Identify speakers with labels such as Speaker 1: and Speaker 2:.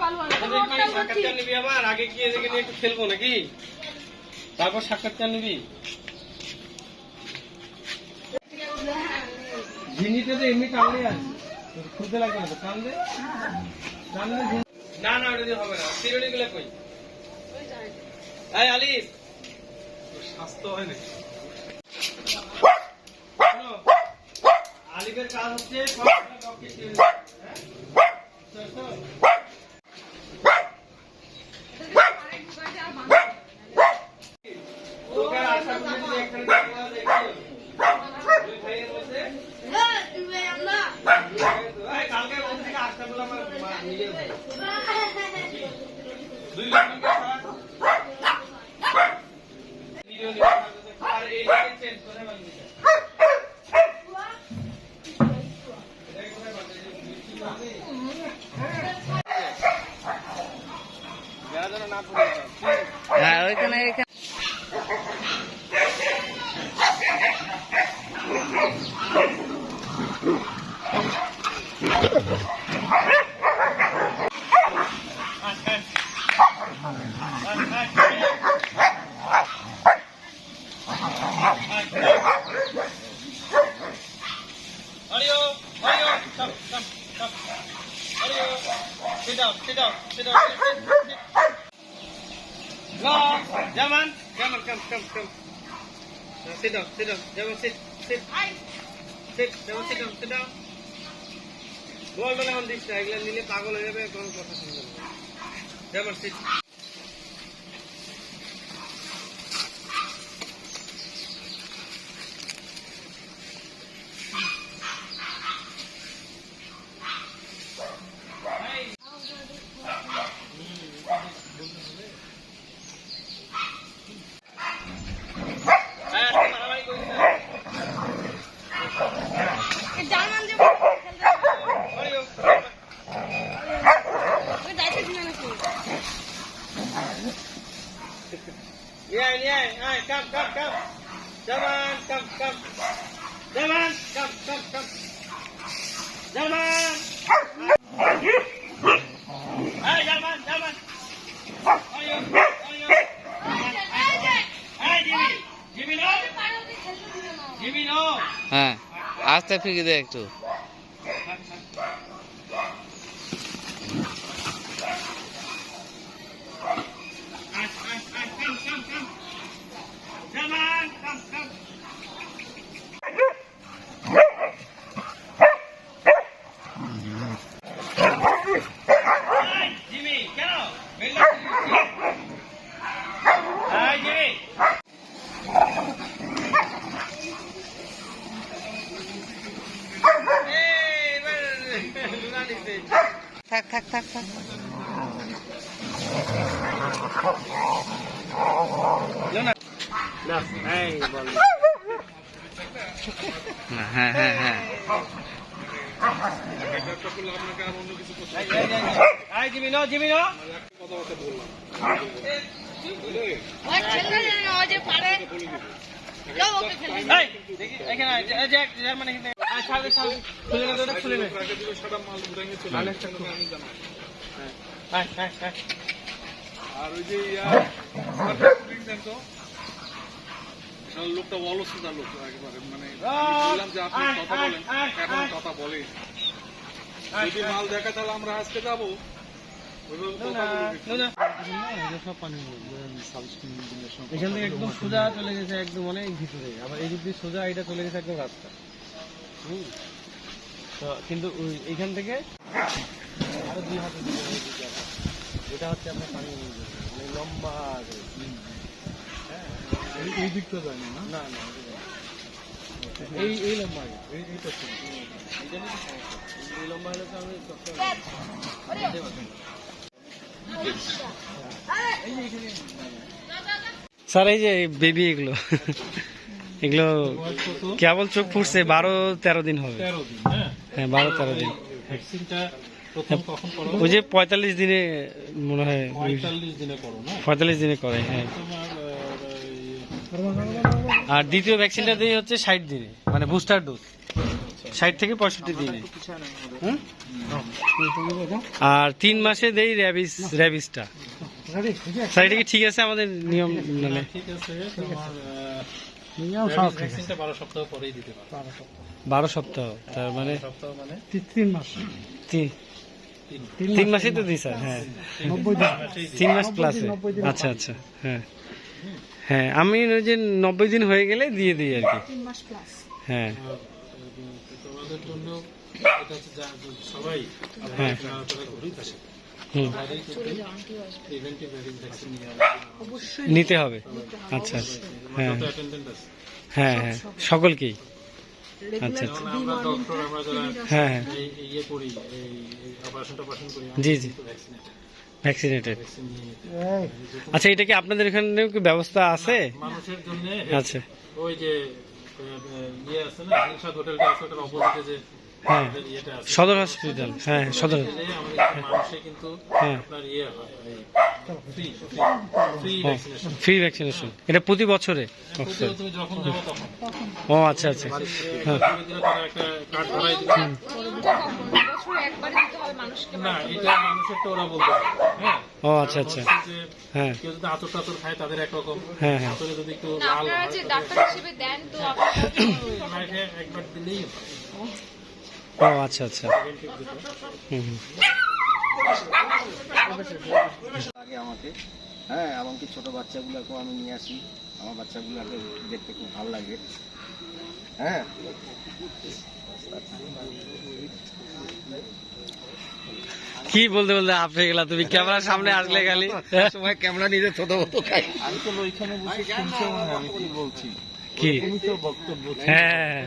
Speaker 1: সাক্ষাৎকার নিবি আমার আগে কি এদিকে নিয়ে একটু খেলবো নাকি, তারপর সাক্ষাৎকার নিবি। ঝিনিটা তো এমনি টানলে আছে, খুলতে লাগবে না তো, টানলে না না ওটা দিয়ে হবে না। চিরুনি গুলো কই? এই আলিফ স্বাস্থ্য হয় নাকি? আলিফের কাজ হচ্ছে Sit down. No, Jaman, come. No, sit down. Jaman, sit. Jaman, sit down. Ball down on this side. Nile pagol hoye jabe, kono kotha shunbe na. Jaman, sit. Yeah, come. Jaman, come. Jaman, come. Jaman. Hey, Jaman. Ayo. Hey, Jimmy, no.
Speaker 2: হ্যাঁ, আস্তে ফিরে দে একটু।
Speaker 1: Jaman, come. Hey, Jimmy, keno? Hey, Jimmy.
Speaker 2: থাক।
Speaker 1: না, এই বল।
Speaker 2: হ্যাঁ।
Speaker 1: এই Jimmy no.
Speaker 3: ওই ছেলে না ওই যে পারে যাও ওকে খেলে
Speaker 1: এই দেখি এখানে জার্মানি এখানে ছাড় খুলে নে সাদা মাল উড়াইয়ে চলে আমি জানা। হ্যাঁ আর ওই যে তো লোকটা অলসতা লোক একেবারে, মানে বললাম যে আপনি কথা বলেন, এখন কথা বলে যদি মাল দেখা তাহলে আমরা আজকে যাবো। এখান থেকে একদম সোজা চলে গেছে, একদম অনেক ভিতরে, আবার এই দিক দিয়ে সোজা এটা চলে গেছে একদম রাস্তা। তো কিন্তু এইখান থেকে আরো 2 হাতে এটা হচ্ছে আপনার পানি মানে লম্বা এই দিকটা যায় না এই লম্বা এইটা এই লম্বা হলে তো আমি
Speaker 2: স্যার এই যে বেবি এগুলো কেবল চোখ ফুটছে 12-13 দিন হবে। হ্যাঁ 12-13 দিন। ওই যে 45 দিনে মনে হয় 45 দিনে করে। হ্যাঁ আর দ্বিতীয় ভ্যাকসিনটা দিয়ে হচ্ছে 60 দিনে, মানে বুস্টার ডোজ। 60 থেকে 65 দিনে। আর 3 মাসে দেই র্যাবিসটা। স্যার এটা কি ঠিক আছে আমাদের নিয়ম? মানে
Speaker 1: ঠিক আছে, তোমার
Speaker 2: নিয়ম সব ঠিক আছে।
Speaker 1: ভ্যাকসিনটা 12 সপ্তাহ পরেই দিতে পারো।
Speaker 2: 12 সপ্তাহ, তার মানে
Speaker 1: সপ্তাহ মানে
Speaker 2: 3 মাস। 3 মাসেই তো দিই স্যার। হ্যাঁ 3 মাস প্লাসে। আচ্ছা আচ্ছা, হ্যাঁ হ্যাঁ, আমি ওই যে 90 দিন হয়ে গেলে দিয়ে দিই আর কি।
Speaker 3: 3 মাস প্লাস।
Speaker 2: হ্যাঁ
Speaker 1: তোমাদের জন্য এটা হচ্ছে সবাই
Speaker 2: হ্যাঁ
Speaker 1: তারা করেই থাকে।
Speaker 2: হুম,
Speaker 1: প্রিভেন্টিভ ভ্যাকসিন
Speaker 3: অবশ্যই
Speaker 2: নিতে হবে। আচ্ছা আচ্ছা, হ্যাঁ
Speaker 1: অ্যাটেন্ডেন্ট আছে।
Speaker 2: হ্যাঁ হ্যাঁ, সকলকেই। আচ্ছা আচ্ছা,
Speaker 1: যেমন আমরা ডক্টর, আমরা যারা
Speaker 2: হ্যাঁ হ্যাঁ,
Speaker 1: ইয়ে করি, এই অপারেশন করি,
Speaker 2: জি জি, ভ্যাকসিনেটেড। আচ্ছা, এটা কি আপনাদের এখানে কি ব্যবস্থা আছে?
Speaker 1: মানুষের জন্য
Speaker 2: আচ্ছা,
Speaker 1: ওই যে ইয়ে আছে না, হিলসাদ হোটেলটা আছে, ওটার অপোজিটে যে
Speaker 2: হ্যাঁ
Speaker 1: ইয়েটা আছে,
Speaker 2: সদর হসপিটাল, হ্যাঁ সদর,
Speaker 1: আমাদের মানুষে কিন্তু
Speaker 2: হ্যাঁ
Speaker 1: আপনার ইয়ে হয়, ফ্রি ভ্যাকসিনেশন।
Speaker 2: ফ্রি ভ্যাকসিনেশন, এটা প্রতি বছরে?
Speaker 1: তুমি যখন যাবো তখন
Speaker 2: ও আচ্ছা আচ্ছা, হ্যাঁ
Speaker 1: তারা একটা কার্ড ধরাই দিবে।
Speaker 3: বছরে একবারই দিতে হবে মানুষকে।
Speaker 1: না, এটা মানুষেরটা ওরা বলতে পারে। হ্যাঁ,
Speaker 2: ও আচ্ছা আচ্ছা,
Speaker 1: যে
Speaker 2: হ্যাঁ
Speaker 1: কেউ যদি আতর টাতর খায় তাদের একরকম,
Speaker 2: হ্যাঁ হ্যাঁ,
Speaker 1: আতরে যদি একটু
Speaker 3: না,
Speaker 1: লাল
Speaker 3: আপনারা
Speaker 1: হয়
Speaker 3: যে
Speaker 1: তাদের
Speaker 3: ডাক্তার হিসেবে দেন তো
Speaker 1: লাইফে একবার দিলেই হয়।
Speaker 2: ও আচ্ছা আচ্ছা, হুম হুম,
Speaker 4: আগে আমাকে, হ্যাঁ, এমনকি ছোট বাচ্চাগুলোকেও আমি নিয়ে আসি, আমার বাচ্চাগুলোকে দেখতে খুব ভালো লাগে। হ্যাঁ,
Speaker 2: কি বলতে বলতে আপনি গেলা, তুমি ক্যামেরার সামনে আসলে খালি
Speaker 4: সময় ক্যামেরা নিয়ে ছোট মতো খাই।
Speaker 1: আমি তো ওইখানে বসে শুনছি, আমি কি বলছি,
Speaker 2: কি,
Speaker 1: তুমি তো বক্তব্য
Speaker 2: হ্যাঁ